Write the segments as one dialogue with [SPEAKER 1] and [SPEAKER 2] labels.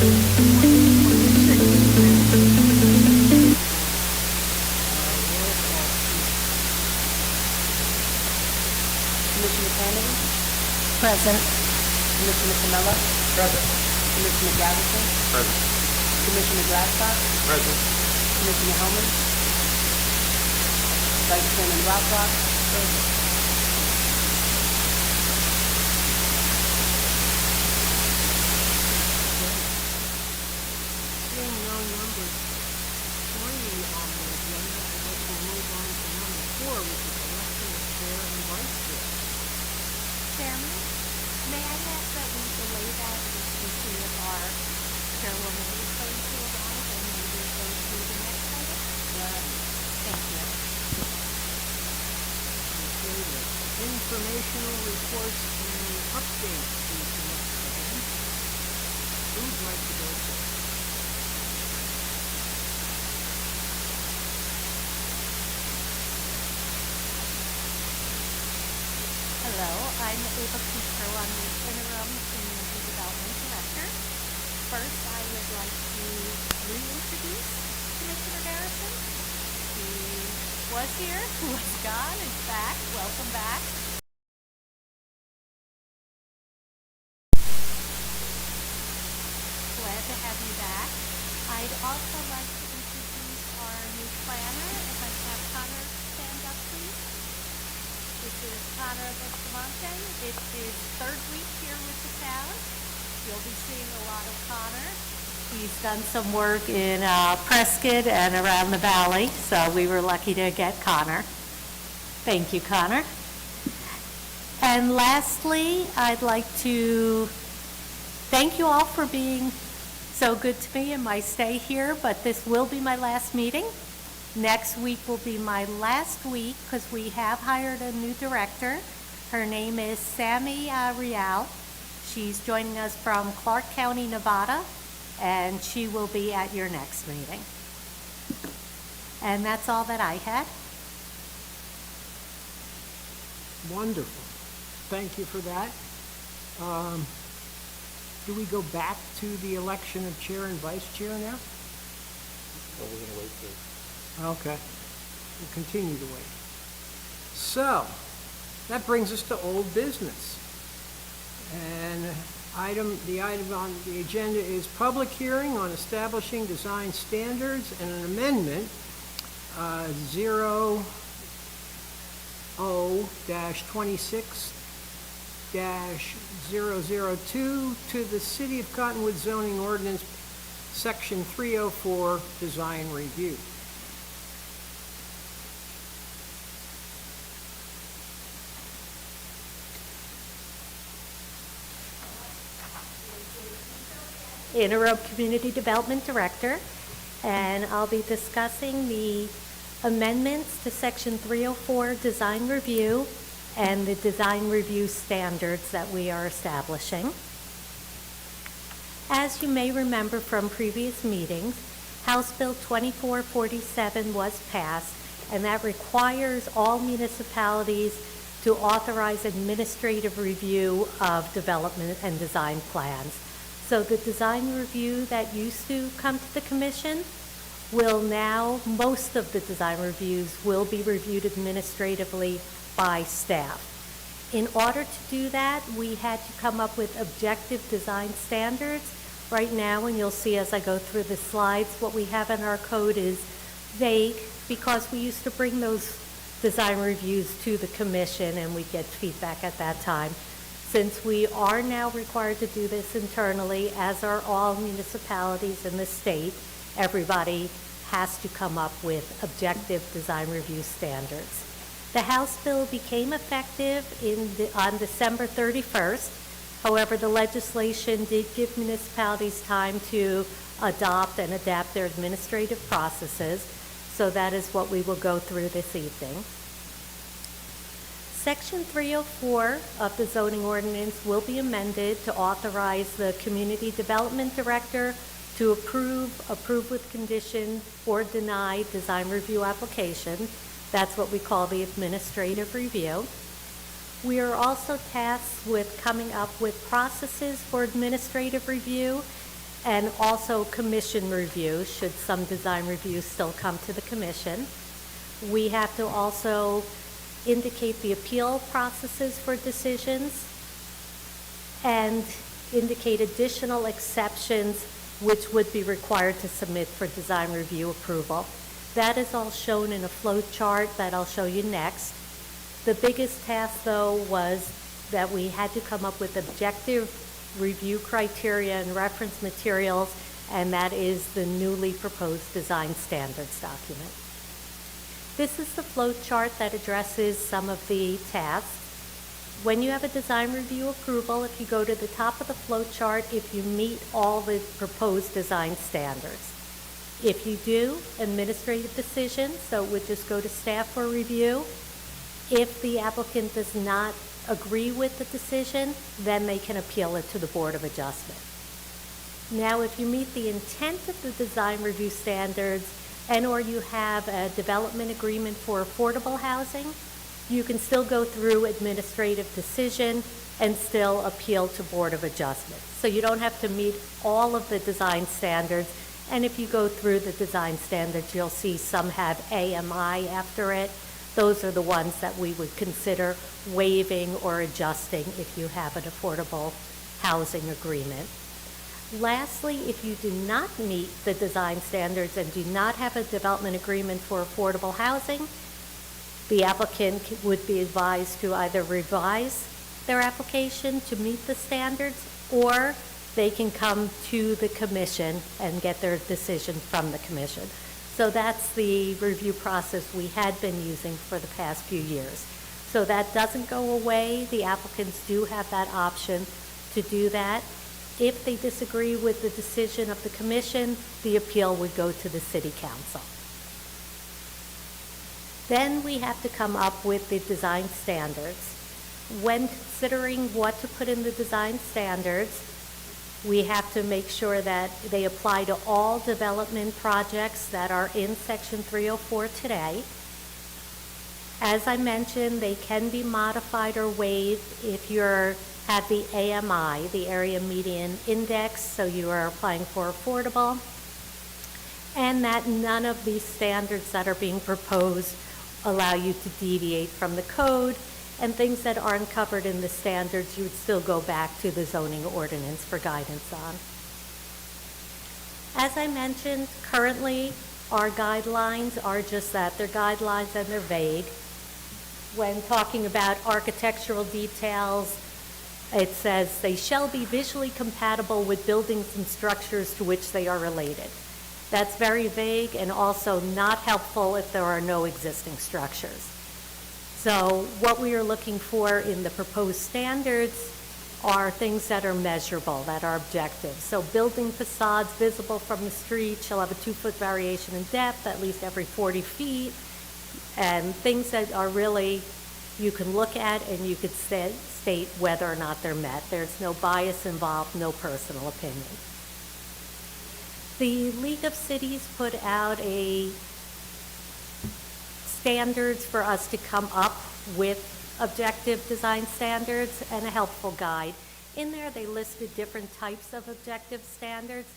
[SPEAKER 1] Commissioner Kennedy?
[SPEAKER 2] Present.
[SPEAKER 1] Commissioner Camella?
[SPEAKER 3] Present.
[SPEAKER 1] Commissioner Garrison?
[SPEAKER 3] Present.
[SPEAKER 1] Commissioner Glasscock?
[SPEAKER 3] Present.
[SPEAKER 1] Commissioner Hellman? Vice Chairman Rothrock?
[SPEAKER 4] Seeing no number 20 on the agenda, I guess we'll move on to number 4, which is election of chair and vice chair.
[SPEAKER 2] Chairman, may I ask that we delay that just to see if our chairwoman is going to arrive and maybe go through the next item? Thank you.
[SPEAKER 4] Okay, the informational reports and updates is the next item. Who'd like to go first?
[SPEAKER 2] Hello, I'm Ava Cutro. I'm the interim community development director. First, I would like to reintroduce Commissioner Garrison. He was here, was gone, is back. Welcome back. Glad to have you back. I'd also like to introduce our new planner. If I have Connor stand up, please. This is Connor Bustamante. It's his third week here with the town. You'll be seeing a lot of Connor. He's done some work in Prescott and around the valley, so we were lucky to get Connor. Thank you, Connor. And lastly, I'd like to thank you all for being so good to me in my stay here, but this will be my last meeting. Next week will be my last week because we have hired a new director. Her name is Sammy Real. She's joining us from Clark County, Nevada, and she will be at your next meeting. And that's all that I had.
[SPEAKER 4] Wonderful. Thank you for that. Do we go back to the election of chair and vice chair now?
[SPEAKER 3] Well, we're gonna wait for.
[SPEAKER 4] Okay. We'll continue to wait. So, that brings us to old business. And the item on the agenda is public hearing on establishing design standards and an amendment 0-26-002 to the City of Cottonwood zoning ordinance, Section 304, design review.
[SPEAKER 2] Interim Community Development Director, and I'll be discussing the amendments to Section 304 Design Review and the design review standards that we are establishing. As you may remember from previous meetings, House Bill 2447 was passed, and that requires all municipalities to authorize administrative review of development and design plans. So the design review that used to come to the commission will now, most of the design reviews will be reviewed administratively by staff. In order to do that, we had to come up with objective design standards. Right now, and you'll see as I go through the slides, what we have in our code is vague because we used to bring those design reviews to the commission and we get feedback at that time. Since we are now required to do this internally, as are all municipalities in the state, everybody has to come up with objective design review standards. The House bill became effective on December 31st. However, the legislation did give municipalities time to adopt and adapt their administrative processes, so that is what we will go through this evening. Section 304 of the zoning ordinance will be amended to authorize the Community Development Director to approve with condition, or deny design review application. That's what we call the administrative review. We are also tasked with coming up with processes for administrative review, and also commission review, should some design reviews still come to the commission. We have to also indicate the appeal processes for decisions and indicate additional exceptions which would be required to submit for design review approval. That is all shown in a flow chart that I'll show you next. The biggest task, though, was that we had to come up with objective review criteria and reference materials, and that is the newly proposed design standards document. This is the flow chart that addresses some of the tasks. When you have a design review approval, if you go to the top of the flow chart, if you meet all the proposed design standards. If you do, administrative decision, so it would just go to staff for review. If the applicant does not agree with the decision, then they can appeal it to the Board of Adjustment. Now, if you meet the intent of the design review standards and or you have a development agreement for affordable housing, you can still go through administrative decision and still appeal to Board of Adjustment. So you don't have to meet all of the design standards. And if you go through the design standards, you'll see some have AMI after it. Those are the ones that we would consider waiving or adjusting if you have an affordable housing agreement. Lastly, if you do not meet the design standards and do not have a development agreement for affordable housing, the applicant would be advised to either revise their application to meet the standards, or they can come to the commission and get their decision from the commission. So that's the review process we had been using for the past few years. So that doesn't go away. The applicants do have that option to do that. If they disagree with the decision of the commission, the appeal would go to the city council. Then we have to come up with the design standards. When considering what to put in the design standards, we have to make sure that they apply to all development projects that are in Section 304 today. As I mentioned, they can be modified or waived if you have the AMI, the Area Median Index, so you are applying for affordable, and that none of these standards that are being proposed allow you to deviate from the code, and things that aren't covered in the standards, you would still go back to the zoning ordinance for guidance on. As I mentioned, currently our guidelines are just that. They're guidelines and they're vague. When talking about architectural details, it says they shall be visually compatible with buildings and structures to which they are related. That's very vague and also not helpful if there are no existing structures. So what we are looking for in the proposed standards are things that are measurable, that are objective. So building facades visible from the street shall have a 2-foot variation in depth at least every 40 feet, and things that are really, you can look at and you could state whether or not they're met. There's no bias involved, no personal opinion. The League of Cities put out a standards for us to come up with objective design standards and a helpful guide. In there, they listed different types of objective standards.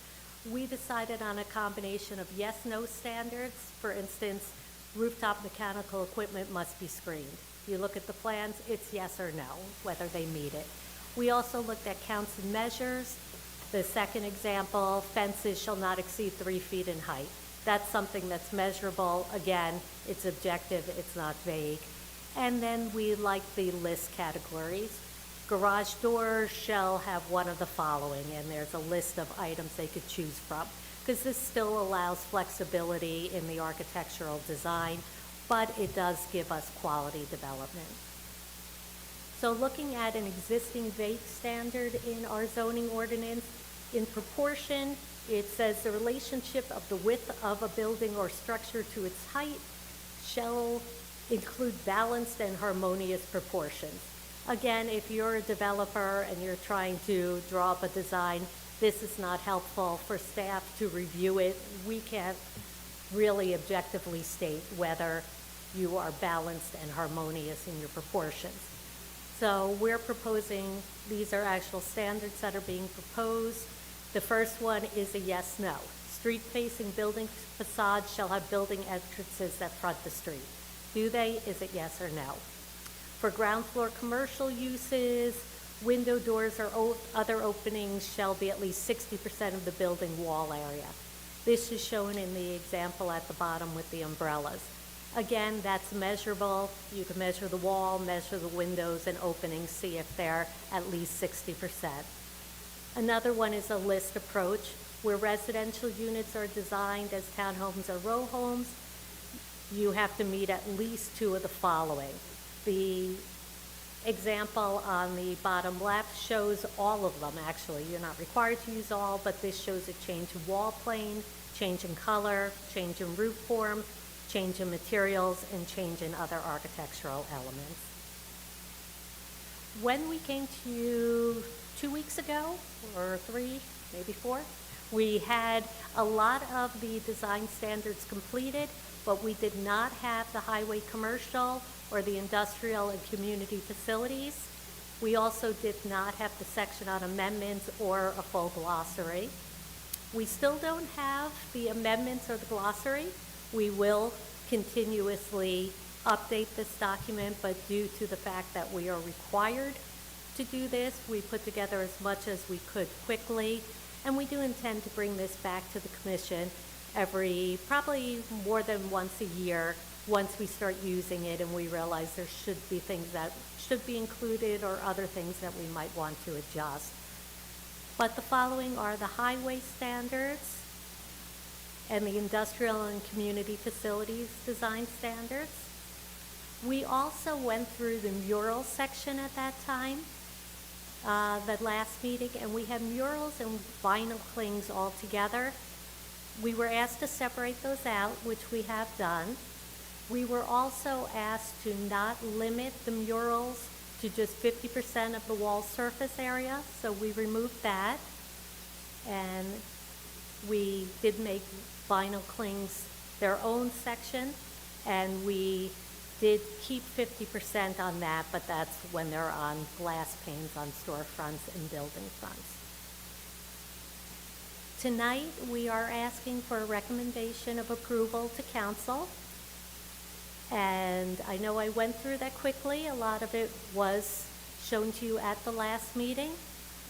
[SPEAKER 2] We decided on a combination of yes-no standards. For instance, rooftop mechanical equipment must be screened. You look at the plans, it's yes or no, whether they meet it. We also looked at counts and measures. The second example, fences shall not exceed 3 feet in height. That's something that's measurable. Again, it's objective, it's not vague. And then we like the list categories. Garage doors shall have one of the following, and there's a list of items they could choose from, because this still allows flexibility in the architectural design, but it does give us quality development. So looking at an existing vague standard in our zoning ordinance, in proportion, it says the relationship of the width of a building or structure to its height shall include balanced and harmonious proportions. Again, if you're a developer and you're trying to draw up a design, this is not helpful for staff to review it. We can't really objectively state whether you are balanced and harmonious in your proportions. So we're proposing, these are actual standards that are being proposed. The first one is a yes/no. Street-facing building facades shall have building entrances that front the street. Do they? Is it yes or no? For ground floor commercial uses, window doors or other openings shall be at least 60% of the building wall area. This is shown in the example at the bottom with the umbrellas. Again, that's measurable. You can measure the wall, measure the windows and openings, see if they're at least 60%. Another one is a list approach, where residential units are designed as townhomes or row homes. You have to meet at least two of the following. The example on the bottom left shows all of them, actually. You're not required to use all, but this shows a change in wall plane, change in color, change in roof form, change in materials, and change in other architectural elements. When we came to you 2 weeks ago, or 3, maybe 4, we had a lot of the design standards completed, but we did not have the highway commercial or the industrial and community facilities. We also did not have the section on amendments or a full glossary. We still don't have the amendments or the glossary. We will continuously update this document, but due to the fact that we are required to do this, we put together as much as we could quickly, and we do intend to bring this back to the commission probably more than once a year, once we start using it and we realize there should be things that should be included or other things that we might want to adjust. But the following are the highway standards and the industrial and community facilities design standards. We also went through the mural section at that time, that last meeting, and we had murals and vinyl clings all together. We were asked to separate those out, which we have done. We were also asked to not limit the murals to just 50% of the wall surface area, so we removed that. And we did make vinyl clings their own section, and we did keep 50% on that, but that's when they're on glass panes on storefronts and building fronts. Tonight, we are asking for a recommendation of approval to council. And I know I went through that quickly. A lot of it was shown to you at the last meeting.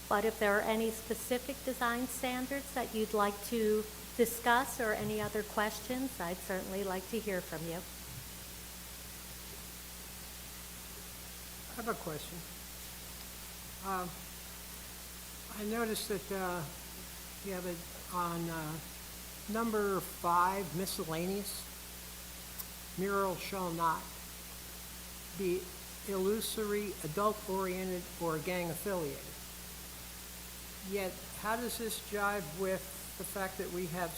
[SPEAKER 2] But if there are any specific design standards that you'd like to discuss or any other questions, I'd certainly like to hear from you.
[SPEAKER 4] I have a question. I noticed that you have it on number 5, miscellaneous. Mural shall not be illusory, adult-oriented, or gang-affiliated. Yet, how does this jive with the fact that we have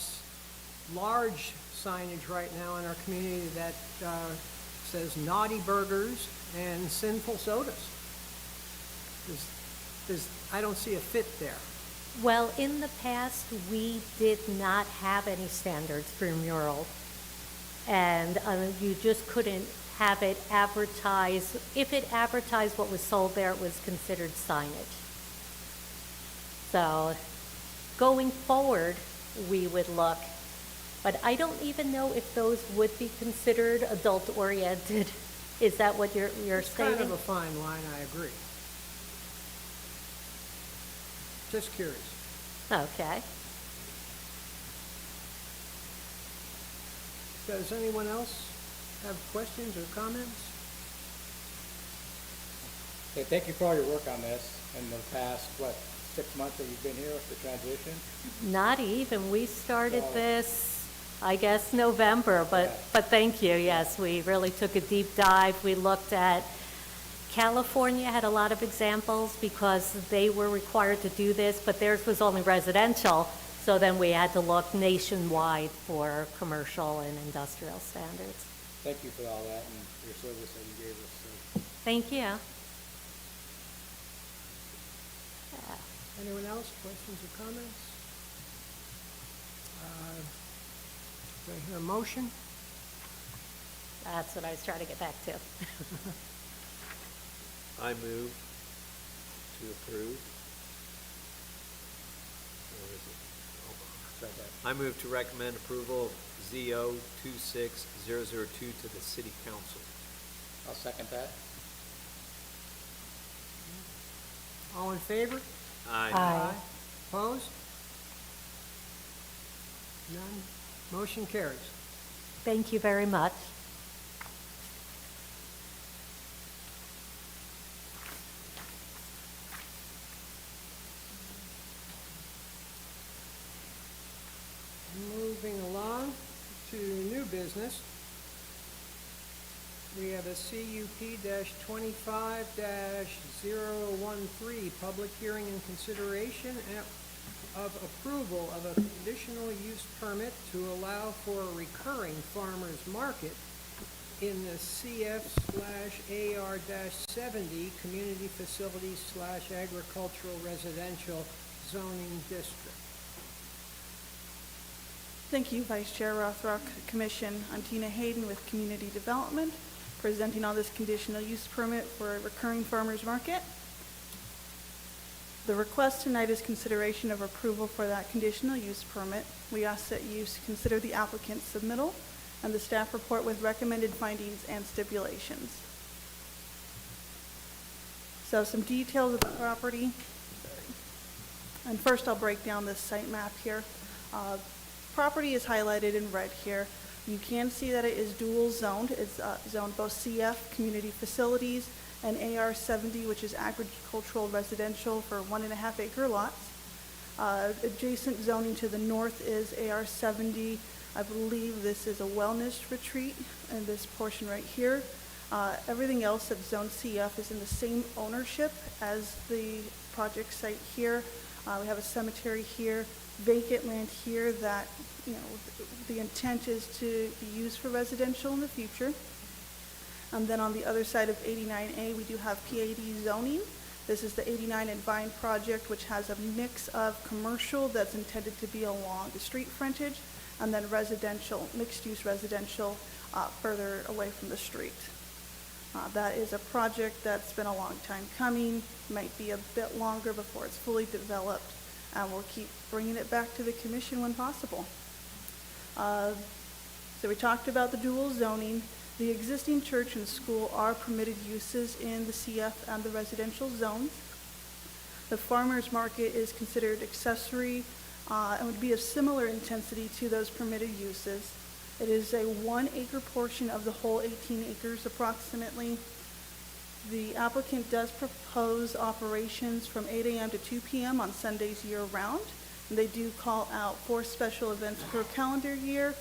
[SPEAKER 4] large signage right now in our community that says naughty burgers and sinful sodas? I don't see a fit there.
[SPEAKER 2] Well, in the past, we did not have any standards for murals. And you just couldn't have it advertised. If it advertised what was sold there, it was considered signage. So going forward, we would look. But I don't even know if those would be considered adult-oriented. Is that what you're stating?
[SPEAKER 4] It's kind of a fine line, I agree. Just curious.
[SPEAKER 2] Okay.
[SPEAKER 4] Does anyone else have questions or comments?
[SPEAKER 3] Okay, thank you for all your work on this in the past, 6 months that you've been here with the transition?
[SPEAKER 2] Not even. We started this, I guess, November, but thank you. Yes, we really took a deep dive. We looked at California had a lot of examples because they were required to do this, but theirs was only residential. So then we had to look nationwide for commercial and industrial standards.
[SPEAKER 3] Thank you for all that and for your service that you gave us. So.
[SPEAKER 2] Thank you.
[SPEAKER 4] Anyone else, questions or comments? Do I hear a motion?
[SPEAKER 2] That's what I was trying to get back to.
[SPEAKER 5] I move to approve. Or is
[SPEAKER 3] read that.
[SPEAKER 5] I move to recommend approval of ZO 26002 to the City Council.
[SPEAKER 3] I'll second that.
[SPEAKER 4] All in favor?
[SPEAKER 2] Aye.
[SPEAKER 4] Opposed? None? Motion carries.
[SPEAKER 2] Thank you very much.
[SPEAKER 4] Moving along to new business. We have a CUP-25-013, public hearing and consideration of approval of a conditional use permit to allow for a recurring farmer's market in the CF/AR-70 Community Facilities/Agricultural Residential Zoning District.
[SPEAKER 6] Thank you, Vice Chair Rothrock, Commission. I'm Tina Hayden with Community Development, presenting on this conditional use permit for a recurring farmers market. The request tonight is consideration of approval for that conditional use permit. We ask that you consider the applicant's submittal and the staff report with recommended findings and stipulations. So some details of the property. And first I'll break down this site map here. Property is highlighted in red here. You can see that it is dual zoned. It's zoned both CF, community facilities, and AR-70, which is agricultural residential for 1.5 acre lots. Adjacent zoning to the north is AR-70. I believe this is a wellness retreat in this portion right here. Everything else that's zone CF is in the same ownership as the project site here. We have a cemetery here, vacant land here that, the intent is to be used for residential in the future. And then on the other side of 89A, we do have PAD zoning. This is the 89 and Vine project, which has a mix of commercial that's intended to be along the street frontage, and then residential, mixed-use residential further away from the street. That is a project that's been a long time coming, might be a bit longer before it's fully developed, and we'll keep bringing it back to the commission when possible. So we talked about the dual zoning. The existing church and school are permitted uses in the CF and the residential zones. The farmer's market is considered accessory and would be of similar intensity to those permitted uses. It is a 1 acre portion of the whole 18 acres approximately. The applicant does propose operations from 8 a.m. to 2 p.m. on Sundays year-round. And they do call out 4 special events per calendar year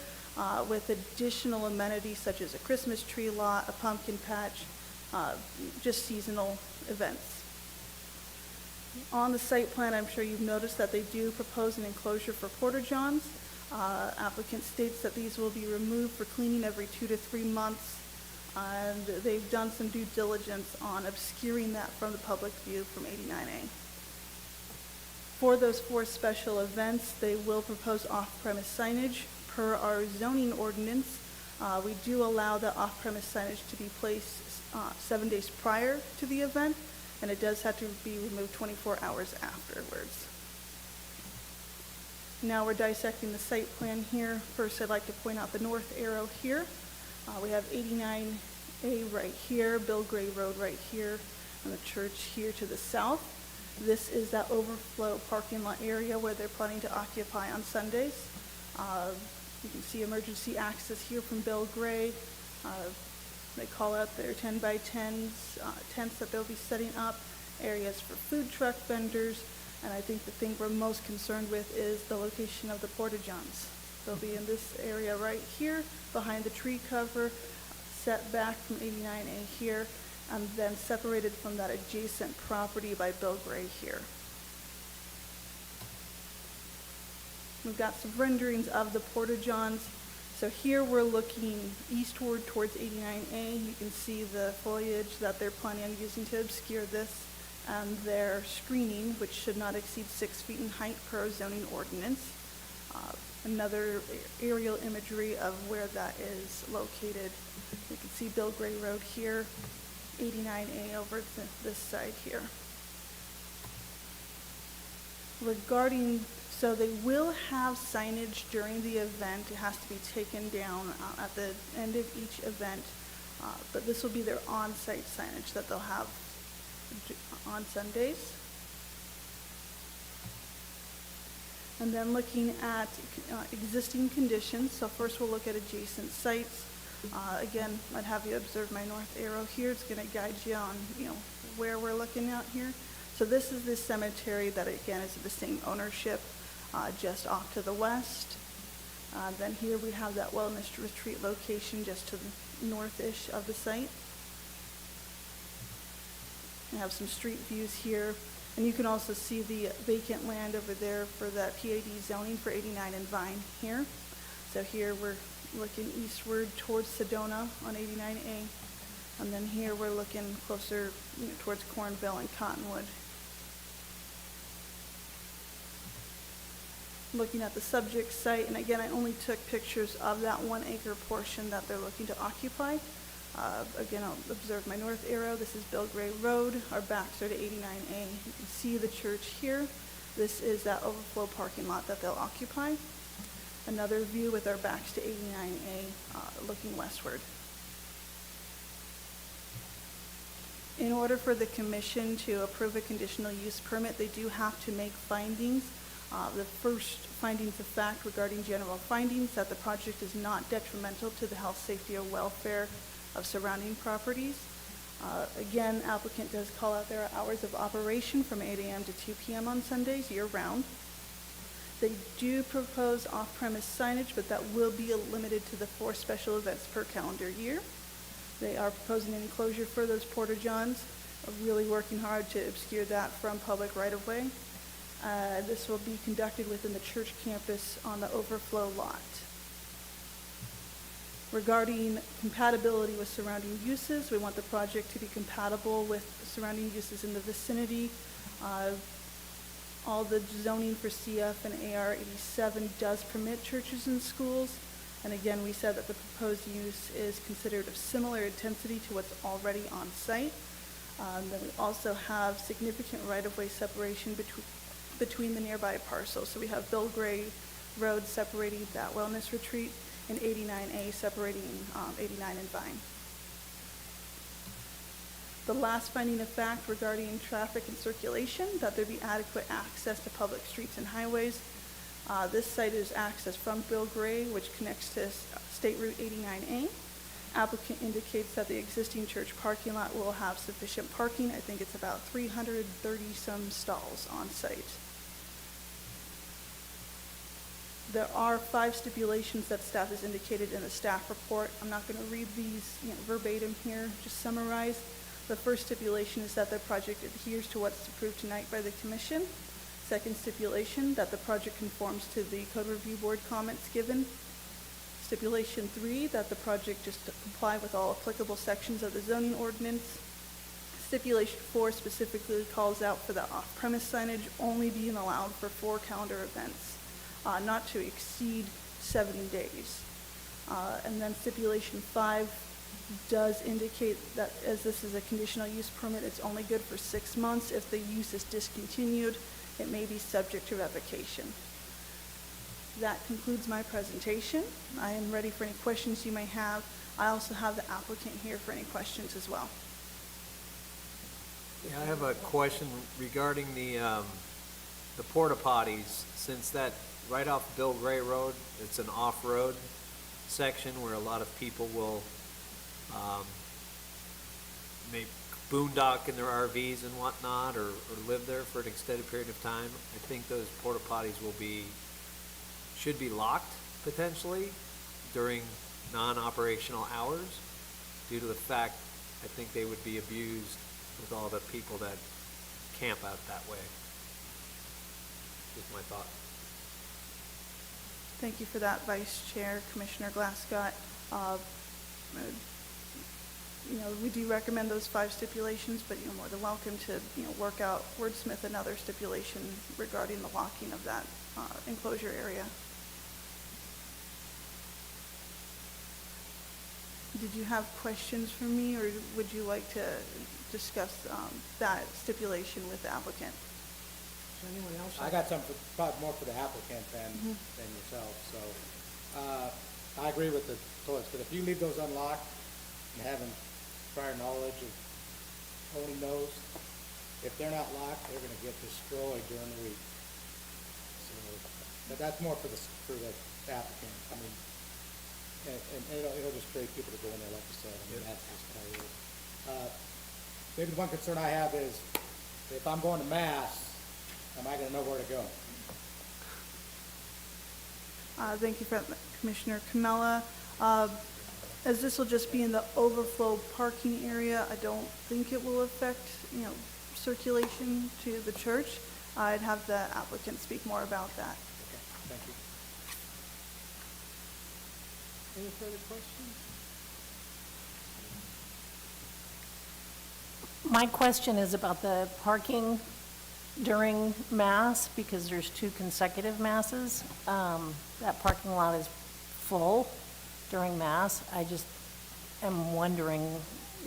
[SPEAKER 6] with additional amenities such as a Christmas tree lot, a pumpkin patch, just seasonal events. On the site plan, I'm sure you've noticed that they do propose an enclosure for porta-johns. Applicant states that these will be removed for cleaning every 2 to 3 months, and they've done some due diligence on obscuring that from the public view from 89A. For those 4 special events, they will propose off-premise signage. Per our zoning ordinance, we do allow the off-premise signage to be placed 7 days prior to the event, and it does have to be removed 24 hours afterwards. Now we're dissecting the site plan here. First, I'd like to point out the north arrow here. We have 89A right here, Bill Gray Road right here, and the church here to the south. This is that overflow parking lot area where they're planning to occupy on Sundays. You can see emergency access here from Bill Gray. They call out their 10 by 10s, tents that they'll be setting up, areas for food truck vendors, and I think the thing we're most concerned with is the location of the porta-johns. They'll be in this area right here, behind the tree cover, set back from 89A here, and then separated from that adjacent property by Bill Gray here. We've got some renderings of the porta-johns. So here we're looking eastward towards 89A. You can see the foliage that they're planning on using to obscure this, and their screening, which should not exceed 6 feet in height per our zoning ordinance. Another aerial imagery of where that is located. You can see Bill Gray Road here, 89A over this side here. Regarding So they will have signage during the event. It has to be taken down at the end of each event. But this will be their on-site signage that they'll have on Sundays. And then looking at existing conditions. So first we'll look at adjacent sites. Again, I'd have you observe my north arrow here. It's going to guide you on, where we're looking at here. So this is the cemetery that, again, is the same ownership, just off to the west. Then here we have that wellness retreat location just to the north-ish of the site. We have some street views here. And you can also see the vacant land over there for that PAD zoning for 89 and Vine here. So here we're looking eastward towards Sedona on 89A. And then here we're looking closer towards Cornville and Cottonwood. Looking at the subject site, and again, I only took pictures of that 1 acre portion that they're looking to occupy. Again, I'll observe my north arrow. This is Bill Gray Road. Our backs are to 89A. You can see the church here. This is that overflow parking lot that they'll occupy. Another view with our backs to 89A, looking westward. In order for the commission to approve a conditional use permit, they do have to make findings. The first findings of fact regarding general findings that the project is not detrimental to the health, safety, or welfare of surrounding properties. Again, applicant does call out their hours of operation from 8 a.m. to 2 p.m. on Sundays year-round. They do propose off-premise signage, but that will be limited to the 4 special events per calendar year. They are proposing an enclosure for those porta-johns, really working hard to obscure that from public right-of-way. This will be conducted within the church campus on the overflow lot. Regarding compatibility with surrounding uses, we want the project to be compatible with surrounding uses in the vicinity. All the zoning for CF and AR 87 does permit churches and schools. And again, we said that the proposed use is considered of similar intensity to what's already on site. Then we also have significant right-of-way separation between the nearby parcels. So we have Bill Gray Road separating that wellness retreat and 89A separating 89 and Vine. The last finding of fact regarding traffic and circulation, that there be adequate access to public streets and highways. This site is accessed from Bill Gray, which connects to State Route 89A. Applicant indicates that the existing church parking lot will have sufficient parking. I think it's about 330 some stalls on site. There are 5 stipulations that staff has indicated in the staff report. I'm not going to read these verbatim here, just summarize. The first stipulation is that the project adheres to what's approved tonight by the commission. Second stipulation, that the project conforms to the code review board comments given. Stipulation 3, that the project just comply with all applicable sections of the zoning ordinance. Stipulation 4 specifically calls out for the off-premise signage only being allowed for 4 calendar events, not to exceed 7 days. And then stipulation 5 does indicate that as this is a conditional use permit, it's only good for 6 months. If the use is discontinued, it may be subject to revocation. That concludes my presentation. I am ready for any questions you may have. I also have the applicant here for any questions as well.
[SPEAKER 5] Yeah, I have a question regarding the porta potties. Since that right off Bill Gray Road, it's an off-road section where a lot of people will maybe boondock in their RVs and whatnot, or live there for an extended period of time. I think those porta potties should be locked potentially during non-operational hours, due to the fact I think they would be abused with all the people that camp out that way. Just my thought.
[SPEAKER 6] Thank you for that, Vice Chair, Commissioner Glasgow. We do recommend those 5 stipulations, but you're more than welcome to, wordsmith another stipulation regarding the locking of that enclosure area. Did you have questions for me, or would you like to discuss that stipulation with the applicant?
[SPEAKER 4] Does anyone else?
[SPEAKER 3] I got something probably more for the applicant than yourself, so, I agree with the toilets, but if you leave those unlocked and having prior knowledge of owning those, if they're not locked, they're gonna get destroyed during the week. So, but that's more for the applicant, I mean, and it'll just create people to go in there, like you said, I mean, that's just how it is. Maybe the one concern I have is, if I'm going to Mass, am I gonna know where to go?
[SPEAKER 6] Thank you for that, Commissioner Camella. As this will just be in the overflow parking area, I don't think it will affect, circulation to the church. I'd have the applicant speak more about that.
[SPEAKER 3] Okay, thank you.
[SPEAKER 4] Any further questions?
[SPEAKER 7] My question is about the parking during Mass, because there's 2 consecutive Masses. That parking lot is full during Mass. I just am wondering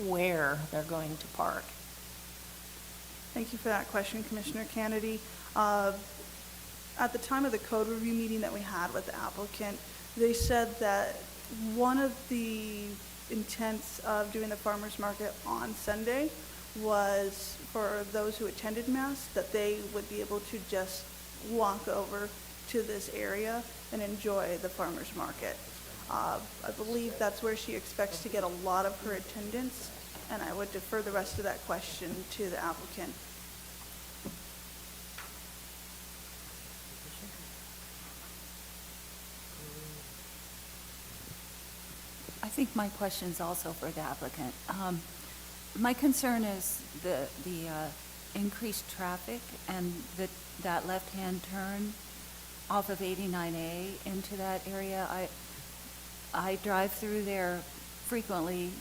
[SPEAKER 7] where they're going to park.
[SPEAKER 6] Thank you for that question, Commissioner Kennedy. At the time of the code review meeting that we had with the applicant, they said that one of the intents of doing the farmer's market on Sunday was for those who attended Mass, that they would be able to just walk over to this area and enjoy the farmer's market. I believe that's where she expects to get a lot of her attendance, and I would defer the rest of that question to the applicant.
[SPEAKER 8] I think my question is also for the applicant. My concern is the increased traffic and that left-hand turn off of 89A into that area. I drive through there frequently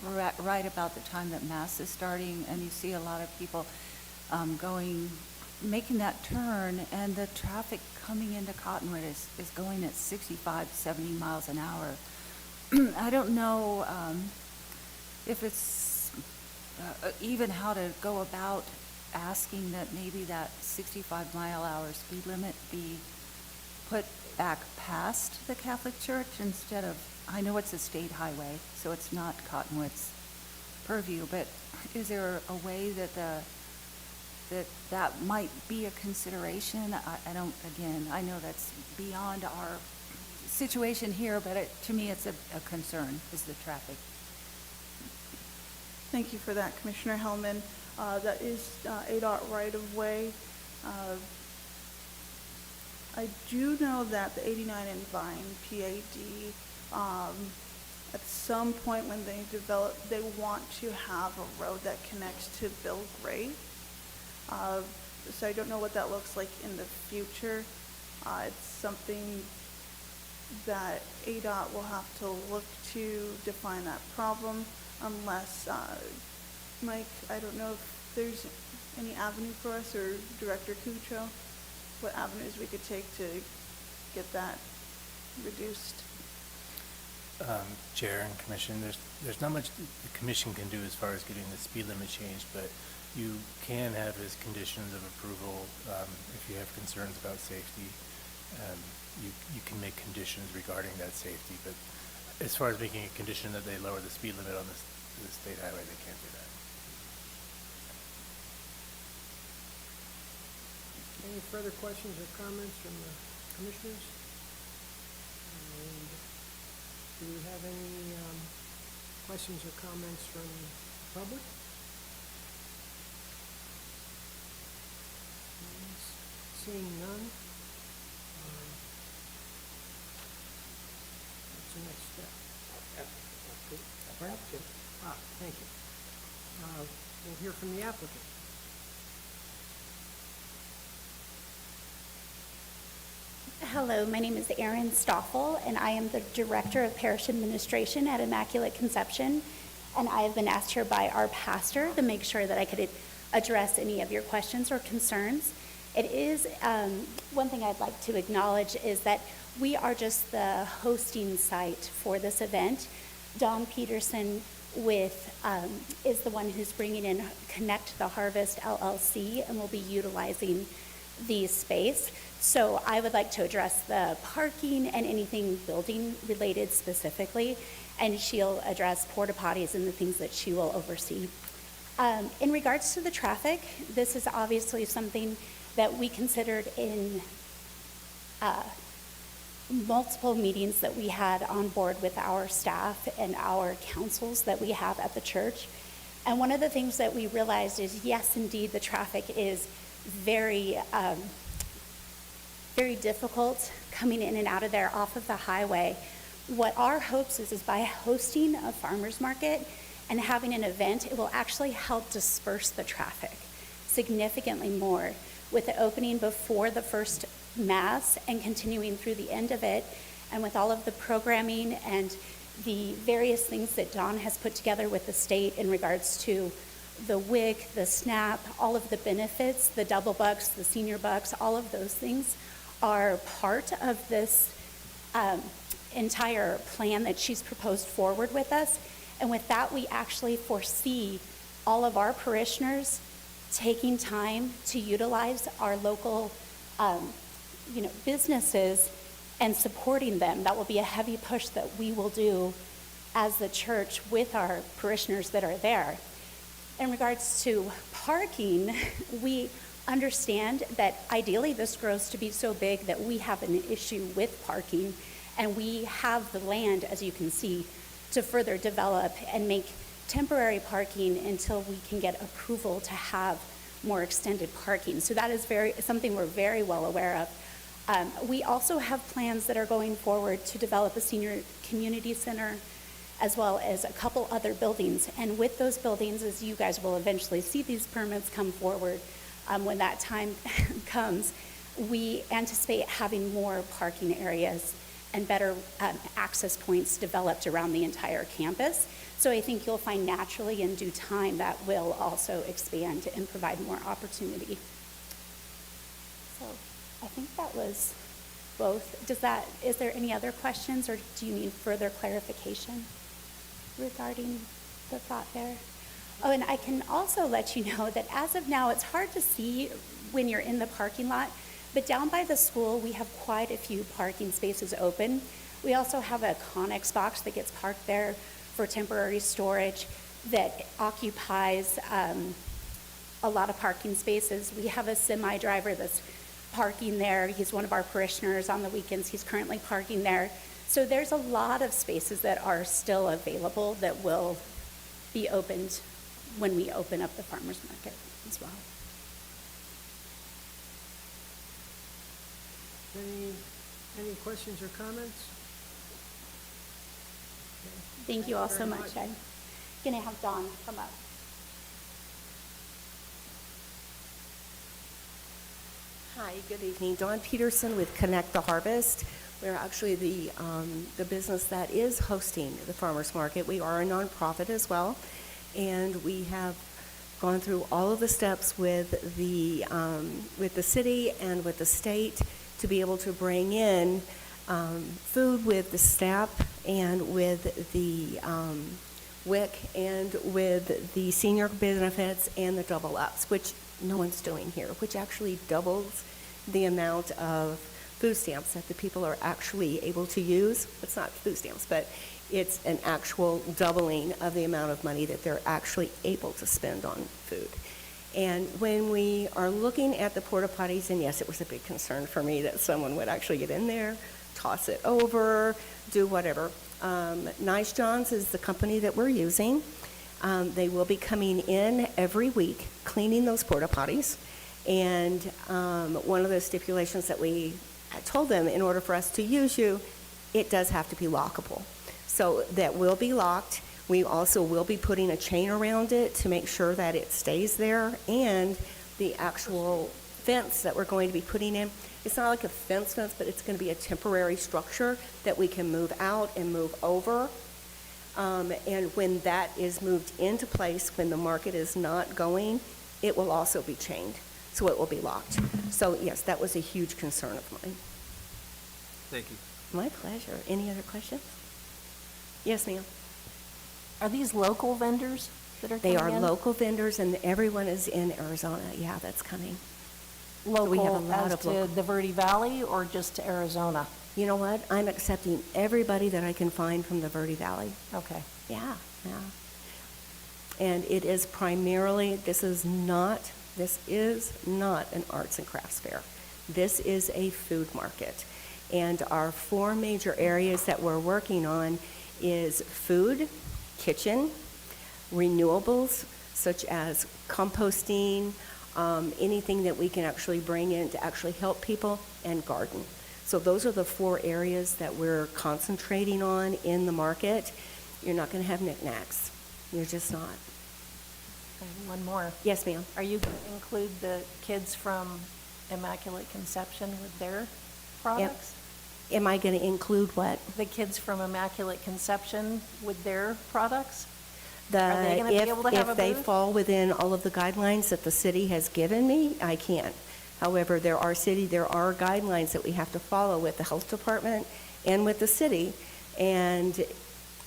[SPEAKER 8] right about the time that Mass is starting, and you see a lot of people making that turn, and the traffic coming into Cottonwood is going at 65, 70 miles an hour. I don't know if it's even how to go about asking that maybe that 65-mile-an-hour speed limit be put back past the Catholic Church instead of, I know it's a state highway, so it's not Cottonwood's purview, but is there a way that might be a consideration? I don't, again, I know that's beyond our situation here, but to me it's a concern, is the traffic.
[SPEAKER 6] Thank you for that, Commissioner Hellman. That is ADOT right-of-way. I do know that the 89 and Vine PAD, at some point when they develop, they want to have a road that connects to Bill Gray. So I don't know what that looks like in the future. It's something that ADOT will have to look to define that problem, unless, Mike, I don't know if there's any avenue for us, or Director Cucho, what avenues we could take to get that reduced.
[SPEAKER 9] Chair and Commission, there's not much the Commission can do as far as getting the speed limit changed, but you can have as conditions of approval, if you have concerns about safety, you can make conditions regarding that safety, but as far as making a condition that they lower the speed limit on the state highway, they can't do that.
[SPEAKER 4] Any further questions or comments from the commissioners? And do we have any questions or comments from the public? Seeing none, what's the next step? Pardon? Thank you. We'll hear from the applicant.
[SPEAKER 10] Hello, my name is Erin Stoffel, and I am the Director of Parish Administration at Immaculate Conception, and I have been asked here by our pastor to make sure that I could address any of your questions or concerns. It is, one thing I'd like to acknowledge is that we are just the hosting site for this event. Don Peterson is the one who's bringing in Connect the Harvest LLC, and will be utilizing the space. So I would like to address the parking and anything building related specifically, and she'll address porta potties and the things that she will oversee. In regards to the traffic, this is obviously something that we considered in multiple meetings that we had on board with our staff and our councils that we have at the church. And one of the things that we realized is, yes, indeed, the traffic is very, very difficult coming in and out of there off of the highway. What our hopes is by hosting a farmer's market and having an event, it will actually help disperse the traffic significantly more, with the opening before the first Mass and continuing through the end of it, and with all of the programming and the various things that Don has put together with the state in regards to the WIC, the SNAP, all of the benefits, the double bucks, the senior bucks, all of those things are part of this entire plan that she's proposed forward with us. And with that, we actually foresee all of our parishioners taking time to utilize our local businesses and supporting them. That will be a heavy push that we will do as the church with our parishioners that are there. In regards to parking, we understand that ideally this grows to be so big that we have an issue with parking, and we have the land, as you can see, to further develop and make temporary parking until we can get approval to have more extended parking. So that is something we're very well aware of. We also have plans that are going forward to develop a senior community center, as well as a couple other buildings. And with those buildings, as you guys will eventually see these permits come forward, when that time comes, we anticipate having more parking areas and better access points developed around the entire campus. So I think you'll find naturally in due time that will also expand and provide more opportunity. So I think that was both. Is there any other questions, or do you need further clarification regarding the thought there? Oh, and I can also let you know that as of now, it's hard to see when you're in the parking lot, but down by the school, we have quite a few parking spaces open. We also have a Connex box that gets parked there for temporary storage that occupies a lot of parking spaces. We have a semi driver that's parking there. He's one of our parishioners on the weekends. He's currently parking there. So there's a lot of spaces that are still available that will be opened when we open up the farmers market as well.
[SPEAKER 4] Any questions or comments?
[SPEAKER 10] Thank you all so much. I'm going to have Dawn come up.
[SPEAKER 11] Hi, good evening. Dawn Peterson with Connect the Harvest. We're actually the business that is hosting the farmers market. We are a nonprofit as well, and we have gone through all of the steps with the city and with the state to be able to bring in food with the SNAP and with the WIC and with the senior benefits and the double ups, which no one's doing here, which actually doubles the amount of food stamps that the people are actually able to use. It's not food stamps, but it's an actual doubling of the amount of money that they're actually able to spend on food. And when we are looking at the porta potties, and yes, it was a big concern for me that someone would actually get in there, toss it over, do whatever. Nice John's is the company that we're using. They will be coming in every week, cleaning those porta potties. And one of the stipulations that I told them, in order for us to use you, it does have to be lockable. So that will be locked. We also will be putting a chain around it to make sure that it stays there, and the actual fence that we're going to be putting in, it's not like a fence, but it's going to be a temporary structure that we can move out and move over. And when that is moved into place, when the market is not going, it will also be chained, so it will be locked. So yes, that was a huge concern of mine.
[SPEAKER 5] Thank you.
[SPEAKER 11] My pleasure. Any other questions? Yes, ma'am.
[SPEAKER 7] Are these local vendors that are
[SPEAKER 11] They
[SPEAKER 7] coming
[SPEAKER 11] are
[SPEAKER 7] in?
[SPEAKER 11] local vendors, and everyone is in Arizona. Yeah, that's coming.
[SPEAKER 5] Mm-hmm.
[SPEAKER 11] So we have a
[SPEAKER 7] local
[SPEAKER 11] lot
[SPEAKER 7] as
[SPEAKER 11] of
[SPEAKER 7] to
[SPEAKER 11] local.
[SPEAKER 7] the Verde Valley or just to Arizona?
[SPEAKER 11] You know what? I'm accepting everybody that I can find from the Verde Valley.
[SPEAKER 7] Okay.
[SPEAKER 11] Yeah, yeah. And it is primarily, this is not an arts and crafts fair. This is a food market. And our 4 major areas that we're working on is food, kitchen, renewables, such as composting, anything that we can actually bring in to actually help people, and garden. So those are the 4 areas that we're concentrating on in the market. You're not going to have knickknacks. You're just not.
[SPEAKER 7] And one more.
[SPEAKER 11] Yes, ma'am.
[SPEAKER 7] Are you going to include the kids from Immaculate Conception with their products?
[SPEAKER 11] Am I going to include what?
[SPEAKER 7] The kids from Immaculate Conception with their products?
[SPEAKER 11] The,
[SPEAKER 7] Are they gonna be able to have a
[SPEAKER 11] if they
[SPEAKER 7] booth?
[SPEAKER 11] fall within all of the guidelines that the city has given me, I can. However, there are guidelines that we have to follow with the health department and with the city, and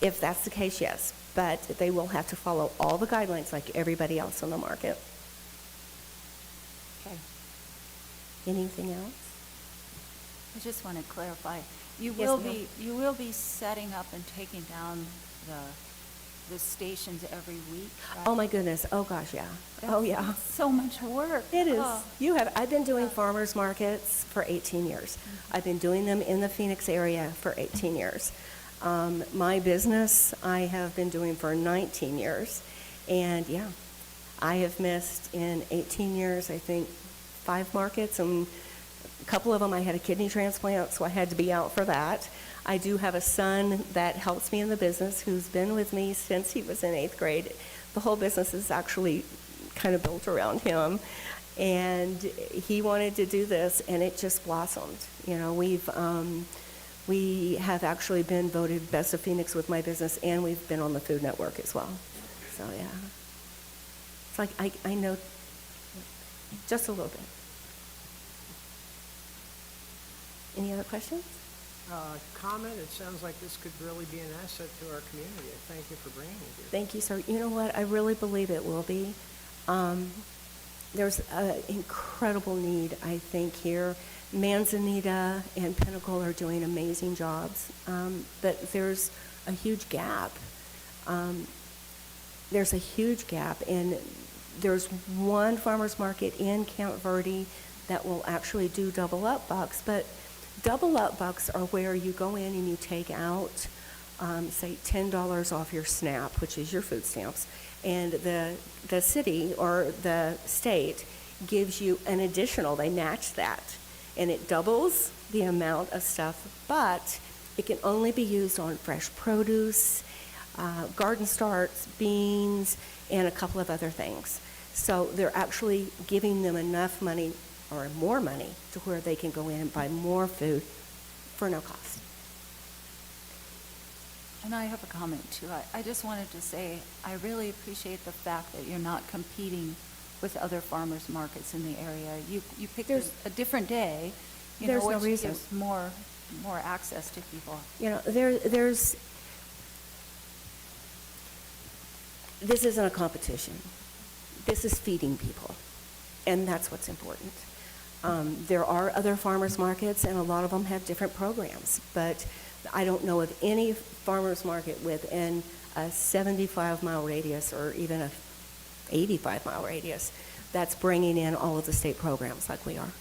[SPEAKER 11] if that's the case, yes. But they will have to follow all the guidelines like everybody else on the market.
[SPEAKER 7] Okay.
[SPEAKER 11] Anything else?
[SPEAKER 8] I just want to clarify, you
[SPEAKER 11] Yes,
[SPEAKER 8] will
[SPEAKER 11] ma'am.
[SPEAKER 8] be setting up and taking down the stations every week, right?
[SPEAKER 11] Oh, my goodness. Oh, gosh, yeah. Oh, yeah.
[SPEAKER 8] That's so much work.
[SPEAKER 11] It is.
[SPEAKER 8] Oh.
[SPEAKER 11] I've been doing farmers markets for 18 years. I've been doing them in the Phoenix area for 18 years. My business, I have been doing for 19 years. And yeah, I have missed in 18 years, I think, 5 markets, and a couple of them I had a kidney transplant, so I had to be out for that. I do have a son that helps me in the business who's been with me since he was in 8th grade. The whole business is actually kind of built around him. And he wanted to do this, and it just blossomed. You know, we have actually been voted Best of Phoenix with my business, and we've been on the Food Network as well. So, yeah. It's like I know just a little bit. Any other questions?
[SPEAKER 4] Comment, it sounds like this could really be an asset to our community. I thank you for bringing it here.
[SPEAKER 11] Thank you, sir. You know what? I really believe it will be. There's an incredible need, I think, here. Manzanita and Pinnacle are doing amazing jobs, but there's a huge gap. There's a huge gap, and there's one farmer's market in Camp Verde that will actually do double up bucks, but double up bucks are where you go in and you take out, say, $10 off your SNAP, which is your food stamps, and the city or the state gives you an additional, they match that, and it doubles the amount of stuff, but it can only be used on fresh produce, garden starts, beans, and a couple of other things. So they're actually giving them enough money or more money to where they can go in and buy more food for no cost.
[SPEAKER 8] And I have a comment too. I just wanted to say, I really appreciate the fact that you're not competing with other farmers markets in the area. You picked a different day,
[SPEAKER 11] There's no
[SPEAKER 8] which
[SPEAKER 11] reason.
[SPEAKER 8] gives more access to people.
[SPEAKER 11] You know, this isn't a competition. This is feeding people, and that's what's important. There are other farmers markets, and a lot of them have different programs, but I don't know of any farmers market within a 75-mile radius or even a 85-mile radius that's bringing in all of the state programs like we are.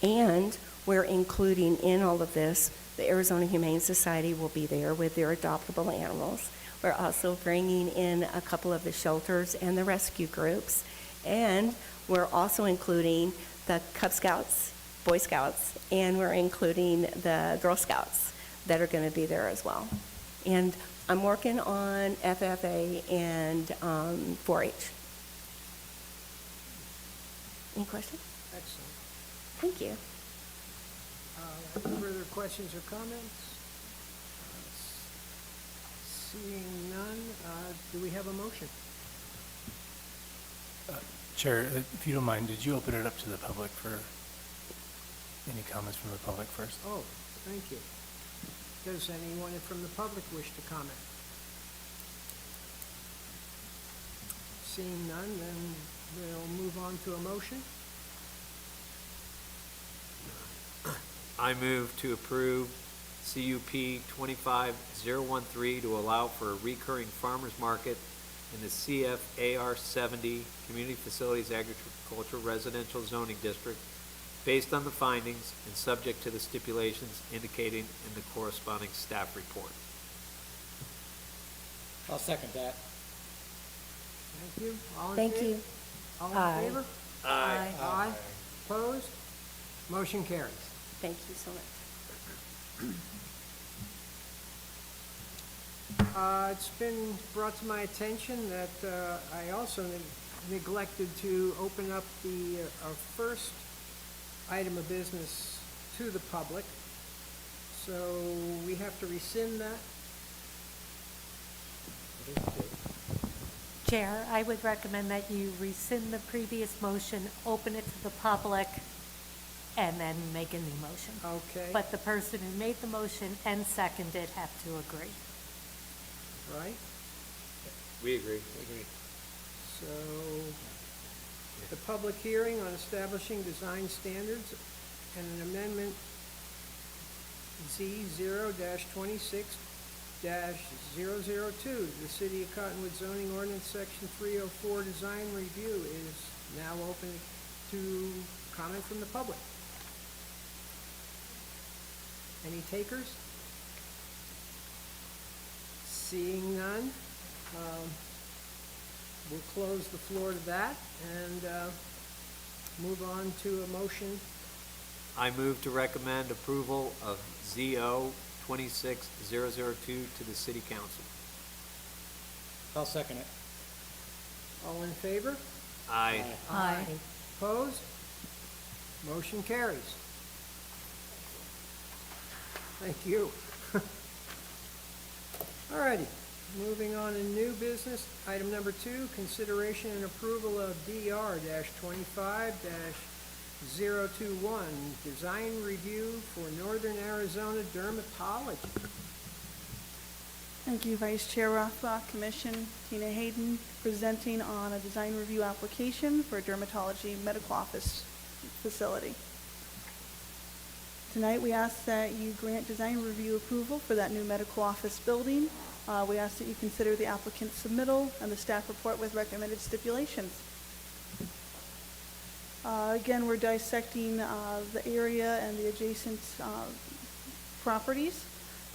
[SPEAKER 11] And we're including in all of this, the Arizona Humane Society will be there with their adoptable animals. We're also bringing in a couple of the shelters and the rescue groups. And we're also including the Cub Scouts, Boy Scouts, and we're including the Girl Scouts that are going to be there as well. And I'm working on FFA and 4-H. Any questions?
[SPEAKER 4] Excellent.
[SPEAKER 11] Thank you.
[SPEAKER 4] Further questions or comments? Seeing none, do we have a motion?
[SPEAKER 9] Chair, if you don't mind, did you open it up to the public for any comments from the public first?
[SPEAKER 4] Oh, thank you. Does anyone from the public wish to comment? Seeing none, then we'll move on to a motion.
[SPEAKER 5] I move to approve CUP 25013 to allow for a recurring farmers market in the CFAR 70 Community Facilities Agricultural Residential Zoning District based on the findings and subject to the stipulations indicated in the corresponding staff report.
[SPEAKER 3] I'll second that.
[SPEAKER 4] Thank you. All in
[SPEAKER 11] Thank
[SPEAKER 4] favor?
[SPEAKER 11] you.
[SPEAKER 4] All
[SPEAKER 11] Aye.
[SPEAKER 4] in favor?
[SPEAKER 5] Aye.
[SPEAKER 4] Aye. Opposed? Motion carries.
[SPEAKER 11] Thank you so much.
[SPEAKER 4] It's been brought to my attention that I also neglected to open up our first item of business to the public. So we have to rescind that.
[SPEAKER 2] Chair, I would recommend that you rescind the previous motion, open it to the public, and then make a new motion.
[SPEAKER 4] Okay.
[SPEAKER 2] But the person who made the motion and seconded have to agree.
[SPEAKER 4] Right?
[SPEAKER 5] We agree.
[SPEAKER 4] So, the public hearing on establishing design standards and an amendment Z0-26-002, the City of Cottonwood zoning ordinance, section 304, design review is now open to comment from the public. Any takers? Seeing none, we'll close the floor to that and move on to a motion.
[SPEAKER 5] I move to recommend approval of ZO 26002 to the City Council.
[SPEAKER 3] I'll second it.
[SPEAKER 4] All in favor?
[SPEAKER 5] Aye.
[SPEAKER 2] Aye.
[SPEAKER 4] Opposed? Motion carries. Thank you. All righty, moving on to new business. Item number 2, consideration and approval of DR-25-021, design review for Northern Arizona dermatology.
[SPEAKER 6] Thank you, Vice Chair Rothbach, Commission, Tina Hayden, presenting on a design review application for a dermatology medical office facility. Tonight, we ask that you grant design review approval for that new medical office building. We ask that you consider the applicant's submittal and the staff report with recommended stipulations. Again, we're dissecting the area and the adjacent properties.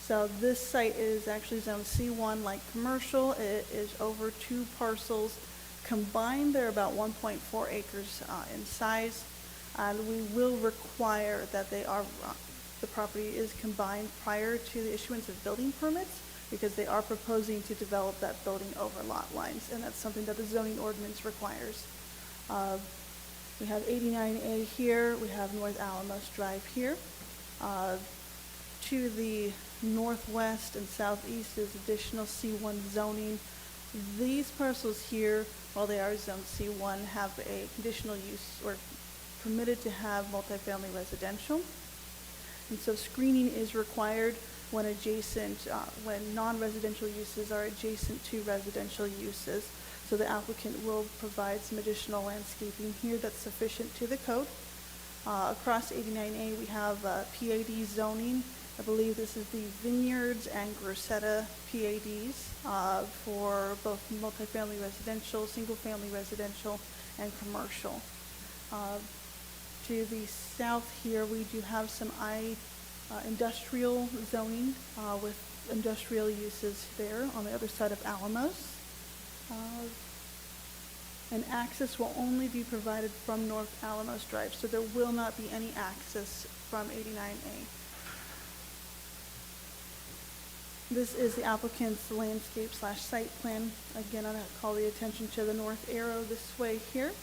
[SPEAKER 6] So this site is actually zone C1 light commercial. It is over 2 parcels. Combined, they're about 1.4 acres in size. And we will require that the property is combined prior to the issuance of building permits, because they are proposing to develop that building over lot lines, and that's something that the zoning ordinance requires. We have 89A here, we have North Alamos Drive here. To the northwest and southeast is additional C1 zoning. These parcels here, while they are zone C1, have a conditional use or permitted to have multifamily residential. And so screening is required when when non-residential uses are adjacent to residential uses. So the applicant will provide some additional landscaping here that's sufficient to the code. Across 89A, we have PAD zoning. I believe this is the Vineyards and Grosetta PADs for both multifamily residential, single-family residential, and commercial. To the south here, we do have some industrial zoning with industrial uses there on the other side of Alamos. And access will only be provided from North Alamos Drive, so there will not be any access from 89A. This is the applicant's landscape/site plan. Again, I'm going to call the attention to the north arrow this way here.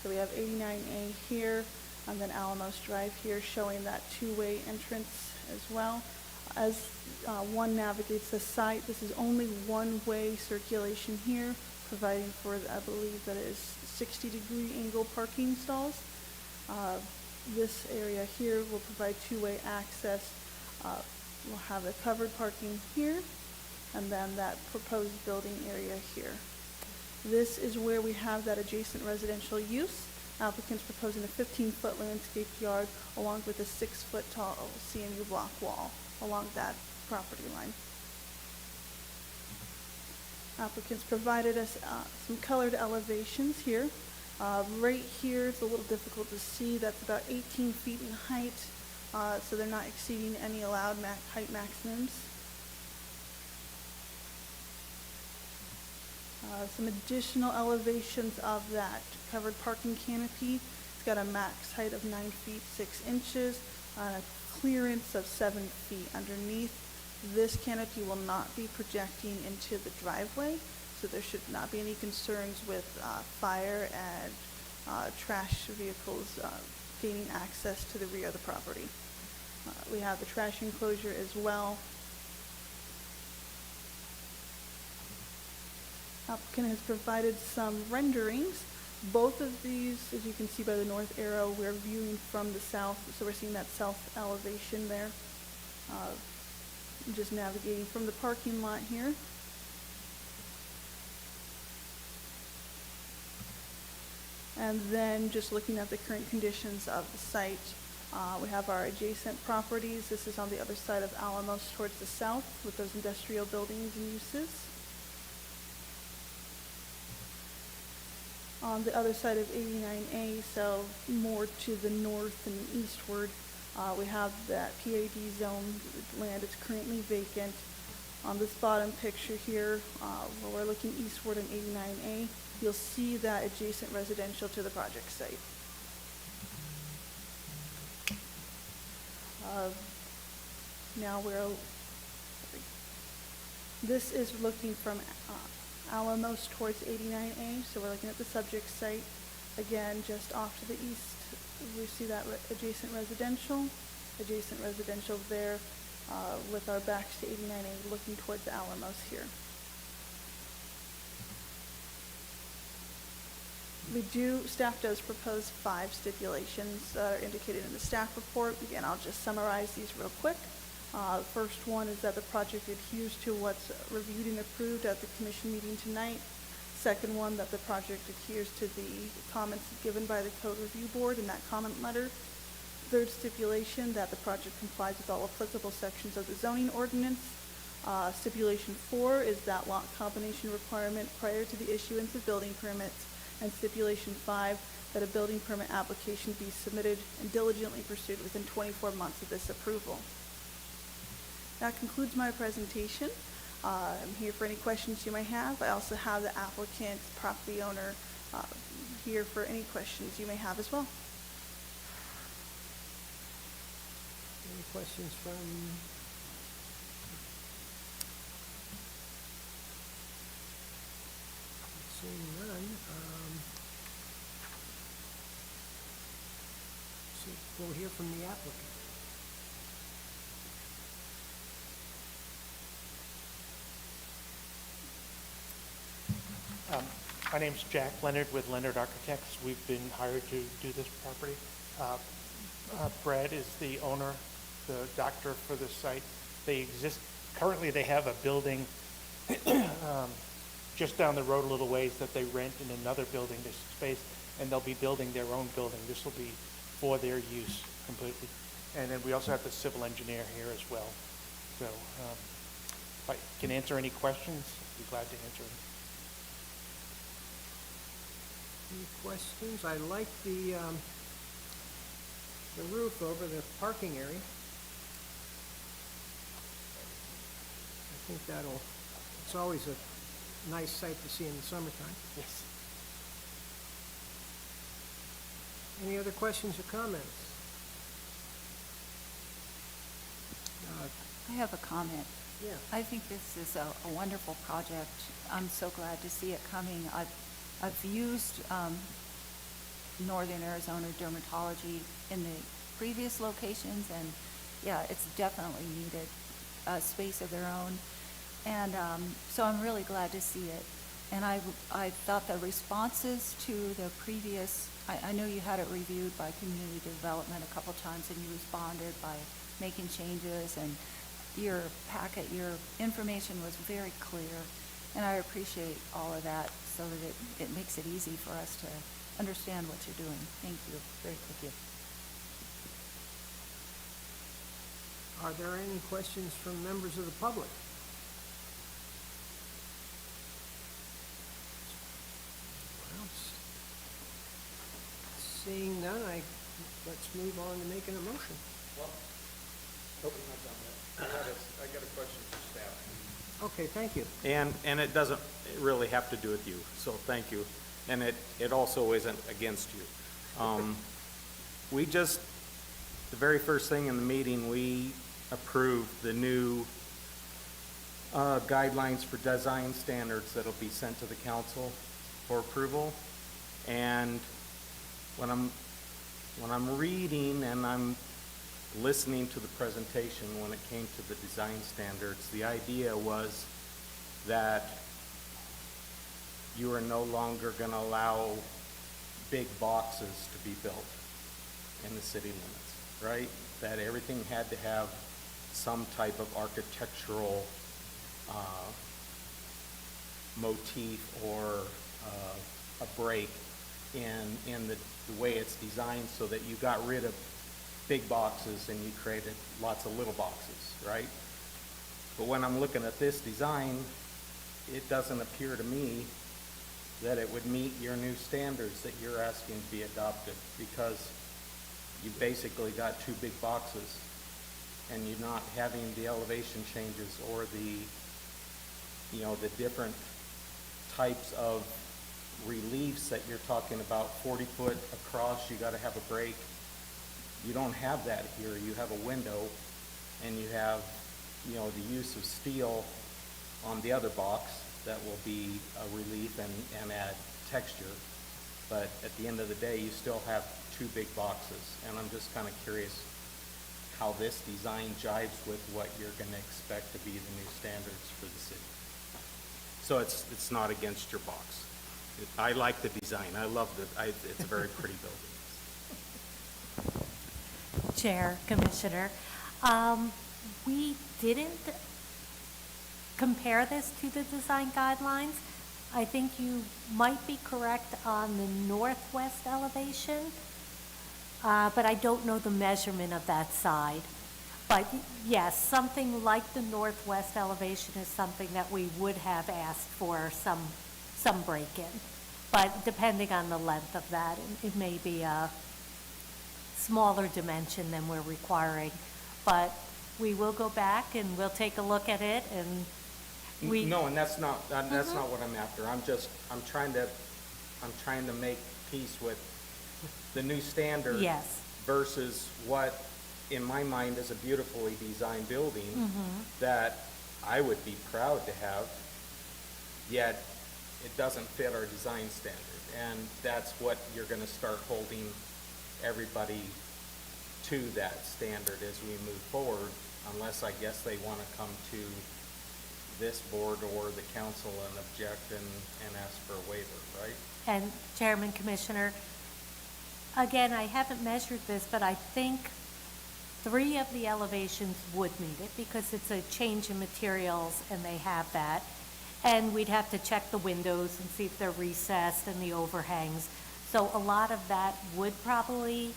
[SPEAKER 6] So we have 89A here, and then Alamos Drive here, showing that 2-way entrance as well. As one navigates the site, this is only one-way circulation here, providing for, I believe that it is 60-degree angle parking stalls. This area here will provide 2-way access. We'll have a covered parking here, and then that proposed building area here. This is where we have that adjacent residential use. Applicant's proposing a 15-foot landscaped yard along with a 6-foot tall CMU block wall along that property line. Applicants provided us some colored elevations here. Right here, it's a little difficult to see. That's about 18 feet in height, so they're not exceeding any allowed height maximums. Some additional elevations of that covered parking canopy. It's got a max height of 9 feet 6 inches, a clearance of 7 feet underneath. This canopy will not be projecting into the driveway, so there should not be any concerns with fire and trash vehicles gaining access to the rear of the property. We have the trash enclosure as well. Applicant has provided some renderings. Both of these, as you can see by the north arrow, we're viewing from the south, so we're seeing that south elevation there. Just navigating from the parking lot here. And then just looking at the current conditions of the site, we have our adjacent properties. This is on the other side of Alamos towards the south with those industrial buildings and uses. On the other side of 89A, so more to the north and eastward, we have that PAD zone land. It's currently vacant. On this bottom picture here, where we're looking eastward in 89A, you'll see that adjacent residential to the project site. This is looking from Alamos towards 89A, so we're looking at the subject site. Again, just off to the east, we see that adjacent residential there, with our backs to 89A looking towards Alamos here. Staff does propose 5 stipulations that are indicated in the staff report. Again, I'll just summarize these real quick. The first one is that the project adheres to what's reviewed and approved at the commission meeting tonight. Second one, that the project adheres to the comments given by the code review board in that comment letter. Third stipulation, that the project complies with all applicable sections of the zoning ordinance. Stipulation 4 is that lot combination requirement prior to the issuance of building permits. And stipulation 5, that a building permit application be submitted and diligently pursued within 24 months of this approval. That concludes my presentation. I'm here for any questions you may have. I also have the applicant, property owner, here for any questions you may have as well.
[SPEAKER 4] Any questions from? Seeing none. So we'll hear from the applicant.
[SPEAKER 12] My name's Jack Leonard with Leonard Architects. We've been hired to do this property. Brad is the owner, the doctor for this site. Currently they have a building just down the road a little ways that they rent in another building, this space, and they'll be building their own building. This will be for their use completely. And then we also have the civil engineer here as well. So if I can answer any questions, I'd be glad to answer them.
[SPEAKER 4] Any questions? I like the roof over the parking area. I think it's always a nice sight to see in the summertime.
[SPEAKER 12] Yes.
[SPEAKER 4] Any other questions or comments?
[SPEAKER 8] I have a comment.
[SPEAKER 4] Yeah.
[SPEAKER 8] I think this is a wonderful project. I'm so glad to see it coming. I've used Northern Arizona dermatology in the previous locations, and yeah, it's definitely needed a space of their own. And so I'm really glad to see it. And I thought the responses to the previous, I know you had it reviewed by community development a couple times, and you responded by making changes, and your packet, your information was very clear. And I appreciate all of that, so that it makes it easy for us understand what you're doing. Thank you.
[SPEAKER 12] Great, thank you.
[SPEAKER 4] Are there any questions from members of the public? Well, seeing none, let's move on to making a motion.
[SPEAKER 13] I got a question for staff.
[SPEAKER 4] Okay, thank you.
[SPEAKER 13] And it doesn't really have to do with you, so thank you. And it also isn't against you. The very first thing in the meeting, we approved the new guidelines for design standards that'll be sent to the council for approval. And when I'm reading and I'm listening to the presentation when it came to the design standards, the idea was that you are no longer going to allow big boxes to be built in the city limits, right? That everything had to have some type of architectural motif or a break in the way it's designed, so that you got rid of big boxes and you created lots of little boxes, right? But when I'm looking at this design, it doesn't appear to me that it would meet your new standards that you're asking to be adopted, because you basically got two big boxes and you're not having the elevation changes or the different types of reliefs that you're talking about. 40 foot across, you got to have a break. You don't have that here. You have a window, and you have, the use of steel on the other box that will be a relief and add texture. But at the end of the day, you still have two big boxes, and I'm just kind of curious how this design jives with what you're going to expect to be the new standards for the city. So it's not against your box. I like the design. I love it. It's a very pretty building.
[SPEAKER 2] Chair, Commissioner, we didn't compare this to the design guidelines. I think you might be correct on the northwest elevation, but I don't know the measurement of that side. But yes, something like the northwest elevation is something that we would have asked for some break-in. But depending on the length of that, it may be a smaller dimension than we're requiring. But we will go back and we'll take a look at it, and
[SPEAKER 13] No, and that's not what I'm after. I'm trying to make peace with the new standard.
[SPEAKER 2] Yes.
[SPEAKER 13] Versus what, in my mind, is a beautifully designed building that I would be proud to have, yet it doesn't fit our design standard. And that's what you're going to start holding everybody to, that standard as we move forward, unless I guess they want to come to this board or the council and object and ask for a waiver, right?
[SPEAKER 2] And Chairman, Commissioner, again, I haven't measured this, but I think 3 of the elevations would meet it, because it's a change in materials and they have that. And we'd have to check the windows and see if they're recessed and the overhangs. So a lot of that would probably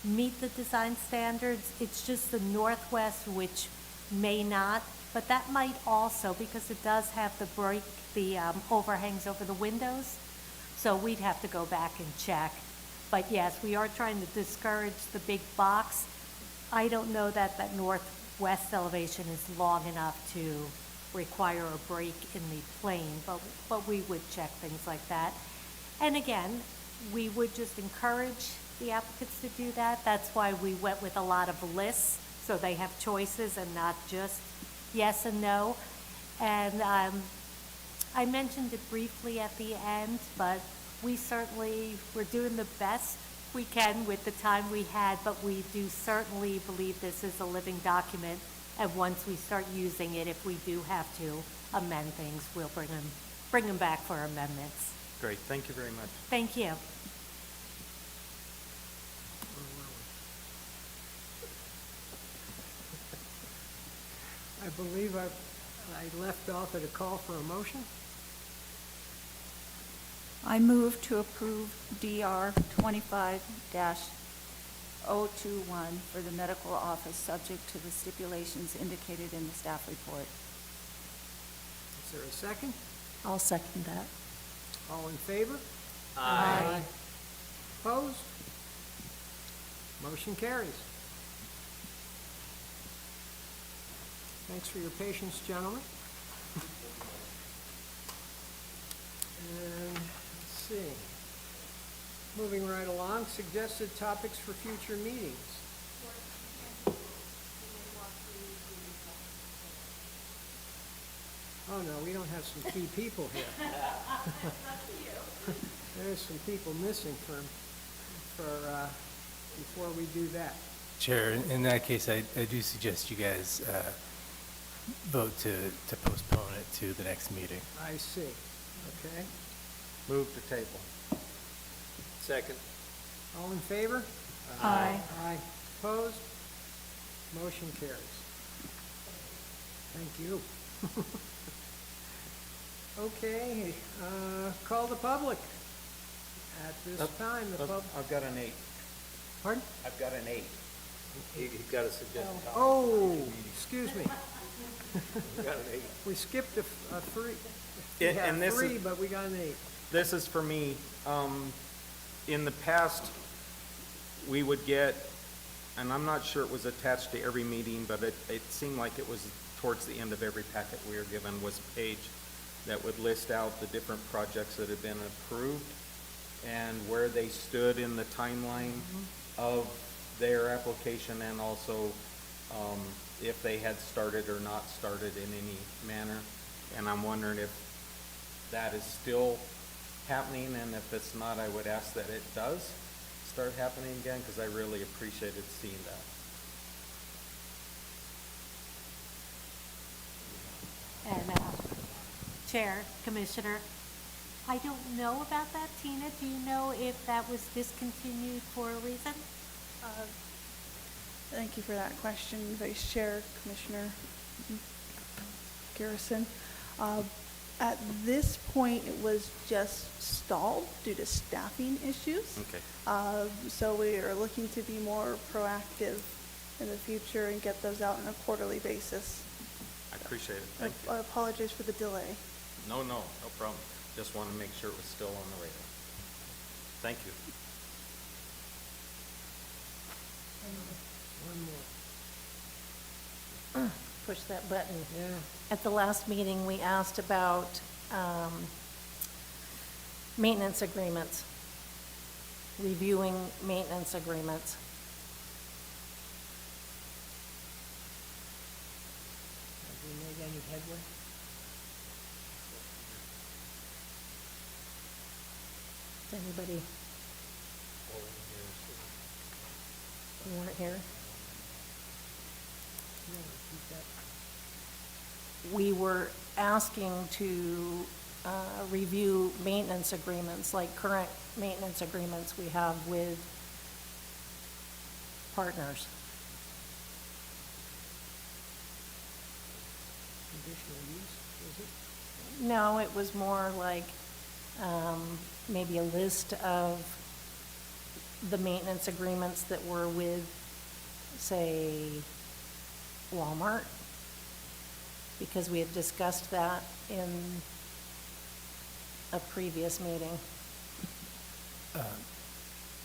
[SPEAKER 2] meet the design standards. It's just the northwest which may not, but that might also, because it does have the overhangs over the windows. So we'd have to go back and check. But yes, we are trying to discourage the big box. I don't know that that northwest elevation is long enough to require a break in the plane, but we would check things like that. And again, we would just encourage the applicants to do that. That's why we went with a lot of lists, so they have choices and not just yes and no. And I mentioned it briefly at the end, but we're doing the best we can with the time we had, but we do certainly believe this is a living document. And once we start using it, if we do have to amend things, we'll bring them back for amendments.
[SPEAKER 13] Great, thank you very much.
[SPEAKER 2] Thank you.
[SPEAKER 4] I believe I left off at a call for a motion.
[SPEAKER 8] I move to approve DR 25-021 for the medical office, subject to the stipulations indicated in the staff report.
[SPEAKER 4] Is there a second?
[SPEAKER 7] I'll second that.
[SPEAKER 4] All in favor?
[SPEAKER 5] Aye.
[SPEAKER 4] Opposed? Motion carries. Thanks for your patience, gentlemen. And, let's see. Moving right along, suggested topics for future meetings. Oh, no, we don't have some key people here. There's some people missing before we do that.
[SPEAKER 9] Chair, in that case, I do suggest you guys vote to postpone it to the next meeting.
[SPEAKER 4] I see. Okay.
[SPEAKER 13] Move to table.
[SPEAKER 5] Second.
[SPEAKER 4] All in favor?
[SPEAKER 7] Aye.
[SPEAKER 4] Aye. Opposed? Motion carries. Thank you. Okay, call the public. At this time, the pub,
[SPEAKER 13] I've got an 8.
[SPEAKER 4] pardon?
[SPEAKER 13] I've got an 8.
[SPEAKER 5] You've got a suggestion.
[SPEAKER 4] Oh, excuse me.
[SPEAKER 5] You've got an 8.
[SPEAKER 4] We skipped a 3. We
[SPEAKER 13] And
[SPEAKER 4] have
[SPEAKER 13] this
[SPEAKER 4] 3,
[SPEAKER 13] is-
[SPEAKER 4] but we got an 8.
[SPEAKER 13] This is for me. In the past, we would get, and I'm not sure it was attached to every meeting, but it seemed like it was towards the end of every packet we were given was a page that would list out the different projects that had been approved and where they stood in the timeline of their application, and also if they had started or not started in any manner. And I'm wondering if that is still happening, and if it's not, I would ask that it does start happening again, because I really appreciated seeing that.
[SPEAKER 2] And Chair, Commissioner, I don't know about that. Tina, do you know if that was discontinued for a reason?
[SPEAKER 6] Thank you for that question, Vice Chair, Commissioner Garrison. At this point, it was just stalled due to staffing issues.
[SPEAKER 13] Okay.
[SPEAKER 6] So we are looking to be more proactive in the future and get those out on a quarterly basis.
[SPEAKER 13] I appreciate it. Thank
[SPEAKER 6] I
[SPEAKER 13] you.
[SPEAKER 6] apologize for the delay.
[SPEAKER 13] No problem. Just want to make sure it was still on the radar. Thank you.
[SPEAKER 4] One more.
[SPEAKER 7] Push that button.
[SPEAKER 4] Yeah.
[SPEAKER 7] At the last meeting, we asked about maintenance agreements, reviewing maintenance agreements.
[SPEAKER 4] Have we made any headway?
[SPEAKER 7] Does anybody? You weren't here?
[SPEAKER 4] No, keep that.
[SPEAKER 7] We were asking to review maintenance agreements, like current maintenance agreements we have with partners.
[SPEAKER 4] Conditional use, is it?
[SPEAKER 7] No, it was more like maybe a list of the maintenance agreements that were with, say, Walmart, because we had discussed that in a previous meeting.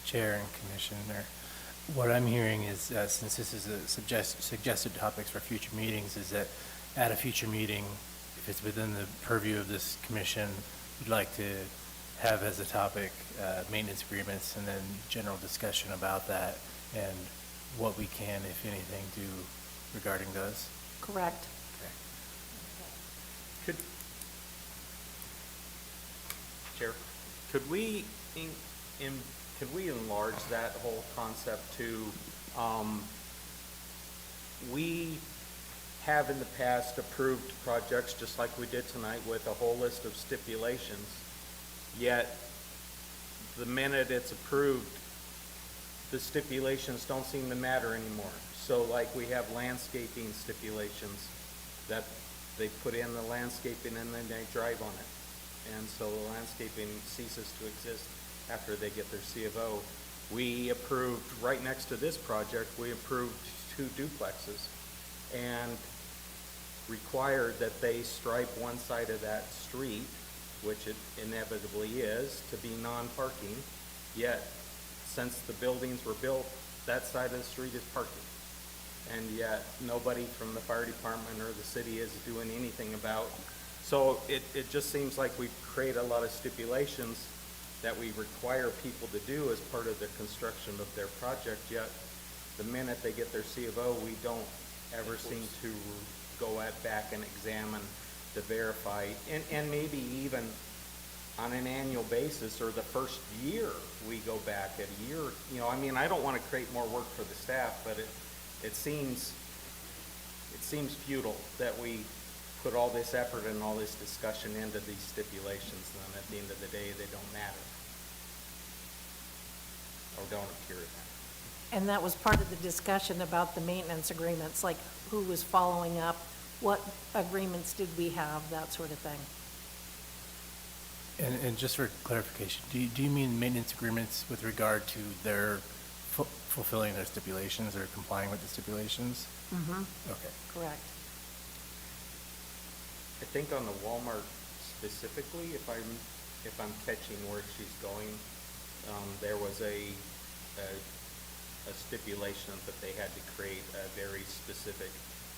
[SPEAKER 9] Chair and Commissioner, what I'm hearing is, since this is a suggested topics for future meetings, is that at a future meeting, if it's within the purview of this commission, we'd like to have as a topic maintenance agreements, and then general discussion about that and what we can, if anything, do regarding those.
[SPEAKER 7] Correct.
[SPEAKER 13] Chair, could we enlarge that whole concept to, we have in the past approved projects, just like we did tonight, with a whole list of stipulations, yet the minute it's approved, the stipulations don't seem to matter anymore. So like we have landscaping stipulations that they put in the landscaping and then they drive on it. and so landscaping ceases to exist after they get their C of O. We approved, right next to this project, we approved 2 duplexes and required that they stripe one side of that street, which it inevitably is, to be non-parking, yet since the buildings were built, that side of the street is parking. And yet, nobody from the fire department or the city is doing anything about. So it just seems like we create a lot of stipulations that we require people to do as part of the construction of their project, yet the minute they get their C of O, we don't ever seem to go back and examine to verify, and maybe even on an annual basis, or the first year, we go back at a year, you know, I mean, I don't want to create more work for the staff, but it seems futile that we put all this effort and all this discussion into these stipulations, and then at the end of the day, they don't matter. Or don't appear that.
[SPEAKER 7] And that was part of the discussion about the maintenance agreements, like who was following up, what agreements did we have, that sort of thing.
[SPEAKER 9] And just for clarification, do you mean maintenance agreements with regard to their fulfilling their stipulations or complying with the stipulations?
[SPEAKER 7] Mm-hmm.
[SPEAKER 9] Okay.
[SPEAKER 7] Correct.
[SPEAKER 13] I think on the Walmart specifically, if I'm catching where she's going, there was a stipulation that they had to create a very specific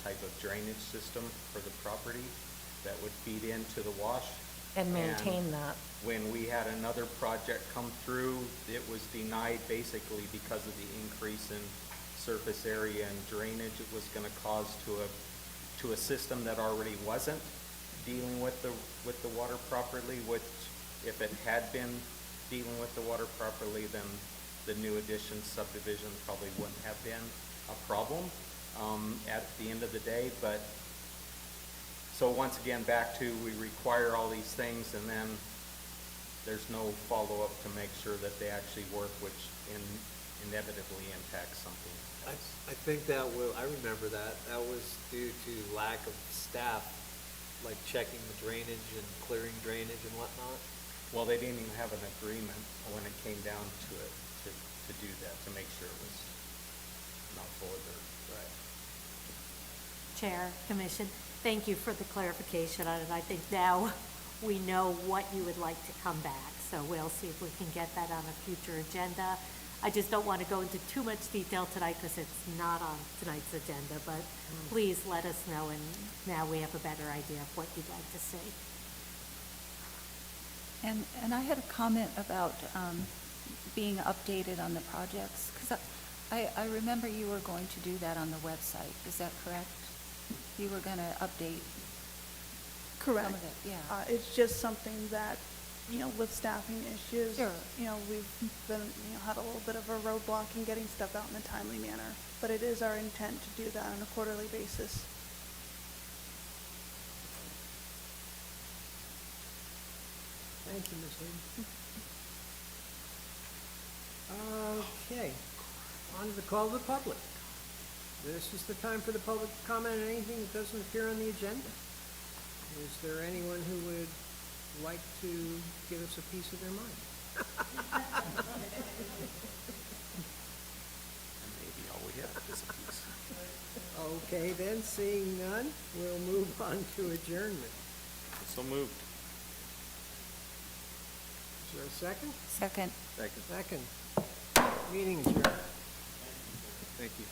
[SPEAKER 13] type of drainage system for the property that would feed into the wash.
[SPEAKER 7] And maintain that.
[SPEAKER 13] When we had another project come through, it was denied basically because of the increase in surface area and drainage it was going to cause to a system that already wasn't dealing with the water properly, which if it had been dealing with the water properly, then the new addition subdivision probably wouldn't have been a problem at the end of the day. But so once again, back to we require all these things and then there's no follow-up to make sure that they actually work, which inevitably impacts something else.
[SPEAKER 5] I think that I remember that was due to lack of staff, like checking the drainage and clearing drainage and whatnot.
[SPEAKER 13] Well, they didn't even have an agreement when it came down to it, to do that, to make sure it was not full of dirt.
[SPEAKER 5] Right.
[SPEAKER 2] Chair, Commission, thank you for the clarification on it. I think now we know what you would like to come back, so we'll see if we can get that on a future agenda. I just don't want to go into too much detail tonight because it's not on tonight's agenda, but please let us know, and now we have a better idea of what you'd like to see.
[SPEAKER 8] And I had a comment about being updated on the projects, because I remember you were going to do that on the website. Is that correct? You were going to update
[SPEAKER 6] Correct.
[SPEAKER 8] some of it, yeah.
[SPEAKER 6] It's just something that, with staffing issues,
[SPEAKER 8] Sure.
[SPEAKER 6] We've been, had a little bit of a roadblock in getting stuff out in a timely manner. But it is our intent to do that on a quarterly basis.
[SPEAKER 4] Thank you, Ms. Hayden. Okay, on to the call of the public. This is the time for the public to comment on anything that doesn't appear on the agenda. Is there anyone who would like to give us a piece of their mind?
[SPEAKER 13] Maybe all we have is a piece.
[SPEAKER 4] Okay, then, seeing none, we'll move on to adjournment.
[SPEAKER 13] So moved.
[SPEAKER 4] Is there a second?
[SPEAKER 8] Second.
[SPEAKER 13] Second.
[SPEAKER 4] Second. Meeting adjourned.
[SPEAKER 13] Thank you.